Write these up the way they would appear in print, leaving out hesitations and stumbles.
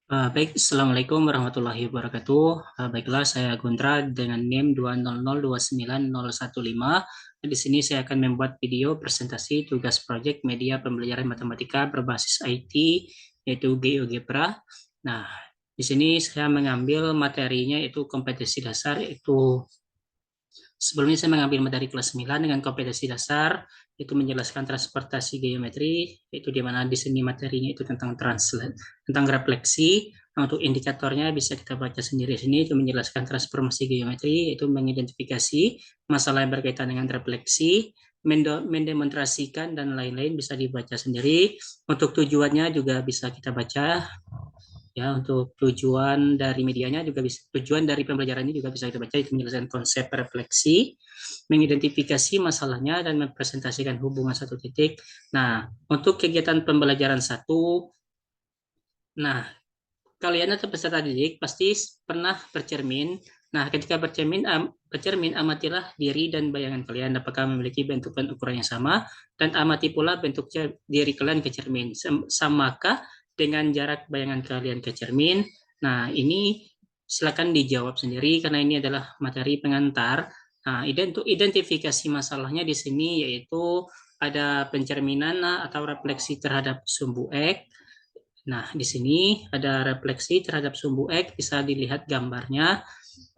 Baik, Assalamualaikum warahmatullahi wabarakatuh. Baiklah, saya Gundra dengan NIM 200290115. Di sini saya akan membuat video presentasi tugas proyek media pembelajaran matematika berbasis IT, yaitu GeoGebra. Nah, di sini saya mengambil materinya yaitu kompetensi dasar, yaitu sebelumnya saya mengambil materi kelas 9 dengan kompetensi dasar, itu menjelaskan transportasi geometri, yaitu di mana di sini materinya itu tentang translate, tentang refleksi. Nah, untuk indikatornya bisa kita baca sendiri sini, itu menjelaskan transformasi geometri, yaitu mengidentifikasi masalah yang berkaitan dengan refleksi, mendemonstrasikan, dan lain-lain bisa dibaca sendiri. Untuk tujuannya juga bisa kita baca. Ya, untuk tujuan dari medianya juga bisa, tujuan dari pembelajaran ini juga bisa kita baca, itu menjelaskan konsep refleksi, mengidentifikasi masalahnya, dan mempresentasikan hubungan satu titik. Nah, untuk kegiatan pembelajaran satu, nah, kalian atau peserta didik pasti pernah bercermin. Nah, ketika bercermin, amatilah diri dan bayangan kalian apakah memiliki bentuk dan ukuran yang sama, dan amati pula bentuk diri kalian ke cermin. Samakah dengan jarak bayangan kalian ke cermin? Nah, ini silakan dijawab sendiri karena ini adalah materi pengantar. Nah, untuk identifikasi masalahnya di sini yaitu ada pencerminan atau refleksi terhadap sumbu X. Nah, di sini ada refleksi terhadap sumbu X, bisa dilihat gambarnya.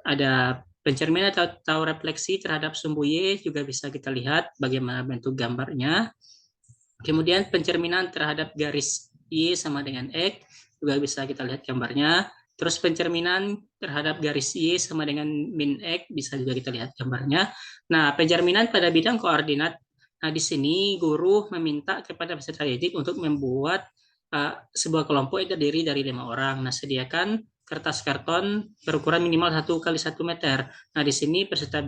Ada pencerminan atau refleksi terhadap sumbu Y, juga bisa kita lihat bagaimana bentuk gambarnya. Kemudian pencerminan terhadap garis Y sama dengan X, juga bisa kita lihat gambarnya. Terus pencerminan terhadap garis Y sama dengan min X, bisa juga kita lihat gambarnya. Nah, pencerminan pada bidang koordinat. Nah, di sini guru meminta kepada peserta didik untuk membuat sebuah kelompok yang terdiri dari 5 orang. Nah, sediakan kertas karton berukuran minimal 1 x 1 meter. Nah, di sini peserta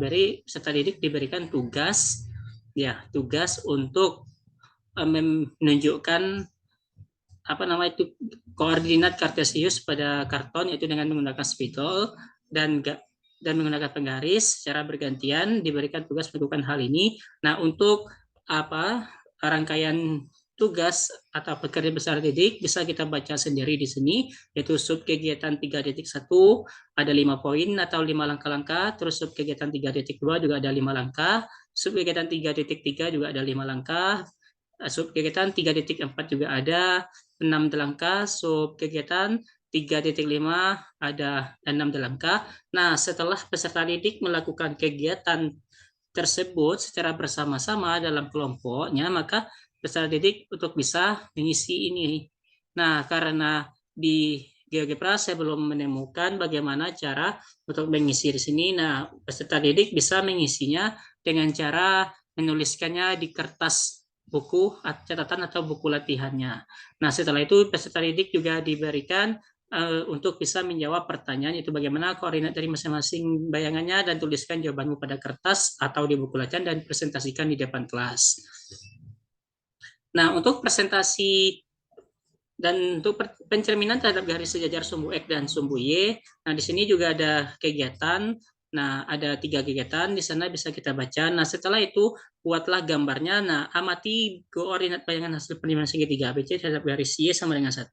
didik diberikan tugas untuk menunjukkan apa nama itu koordinat kartesius pada karton, yaitu dengan menggunakan spidol dan menggunakan penggaris secara bergantian diberikan tugas melakukan hal ini. Nah, untuk apa rangkaian tugas atau pekerjaan besar didik bisa kita baca sendiri di sini, yaitu sub kegiatan 3.1 ada 5 poin atau 5 langkah-langkah, terus sub kegiatan 3.2 juga ada 5 langkah, sub kegiatan 3.3 juga ada 5 langkah, sub kegiatan 3.4 juga ada 6 langkah, sub kegiatan 3.5 ada 6 langkah. Nah, setelah peserta didik melakukan kegiatan tersebut secara bersama-sama dalam kelompoknya, maka peserta didik untuk bisa mengisi ini. Nah, karena di GeoGebra saya belum menemukan bagaimana cara untuk mengisi di sini. Nah, peserta didik bisa mengisinya dengan cara menuliskannya di kertas buku catatan atau buku latihannya. Nah, setelah itu peserta didik juga diberikan untuk bisa menjawab pertanyaan, itu bagaimana koordinat dari masing-masing bayangannya, dan tuliskan jawabanmu pada kertas atau di buku latihan dan presentasikan di depan kelas. Nah, untuk presentasi dan untuk pencerminan terhadap garis sejajar sumbu X dan sumbu Y, nah di sini juga ada kegiatan. Nah, ada 3 kegiatan di sana bisa kita baca. Nah, setelah itu buatlah gambarnya. Nah, amati koordinat bayangan hasil penerimaan segitiga ABC terhadap garis Y sama dengan 1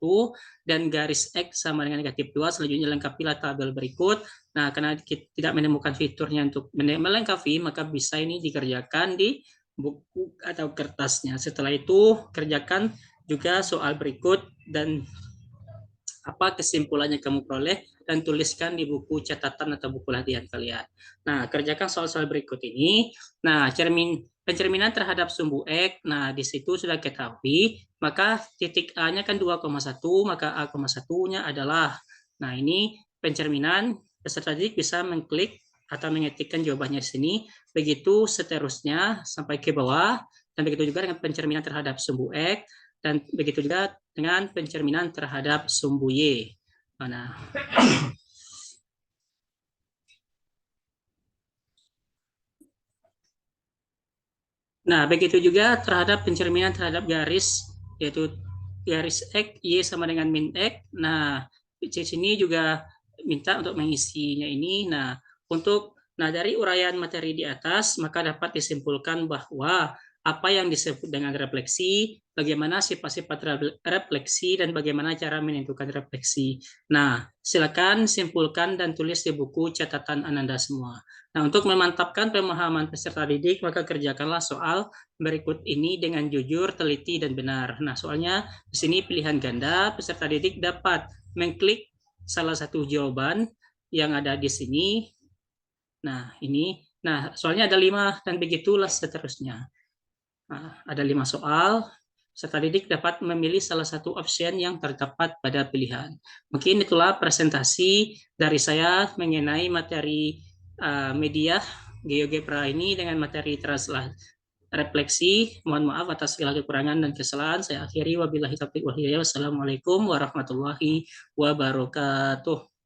dan garis X sama dengan -2. Selanjutnya lengkapilah tabel berikut. Nah, karena kita tidak menemukan fiturnya untuk melengkapi, maka bisa ini dikerjakan di buku atau kertasnya. Setelah itu kerjakan juga soal berikut dan apa kesimpulannya kamu peroleh, dan tuliskan di buku catatan atau buku latihan kalian. Nah, kerjakan soal-soal berikut ini. Nah, pencerminan terhadap sumbu X. Nah, di situ sudah ketahui, maka titik A-nya kan 2,1, maka A,1-nya adalah. Nah, ini pencerminan, peserta didik bisa mengklik atau mengetikkan jawabannya di sini. Begitu seterusnya sampai ke bawah, dan begitu juga dengan pencerminan terhadap sumbu X, dan begitu juga dengan pencerminan terhadap sumbu Y. Nah, nah, begitu juga terhadap pencerminan terhadap garis, yaitu garis X, Y sama dengan min X. Nah, di sini juga minta untuk mengisinya ini. Nah, dari uraian materi di atas, maka dapat disimpulkan bahwa apa yang disebut dengan refleksi, bagaimana sifat-sifat refleksi, dan bagaimana cara menentukan refleksi. Nah, silakan simpulkan dan tulis di buku catatan Ananda semua. Nah, untuk memantapkan pemahaman peserta didik, maka kerjakanlah soal berikut ini dengan jujur, teliti, dan benar. Nah, soalnya di sini pilihan ganda, peserta didik dapat mengklik salah satu jawaban yang ada di sini. Nah, ini. Nah, soalnya ada 5 dan begitulah seterusnya. Nah, ada 5 soal. Peserta didik dapat memilih salah satu option yang terdapat pada pilihan. Mungkin itulah presentasi dari saya mengenai materi media GeoGebra ini dengan materi translasi refleksi. Mohon maaf atas segala kekurangan dan kesalahan. Saya akhiri wabillahi taufiq wal hidayah. Wassalamualaikum warahmatullahi wabarakatuh.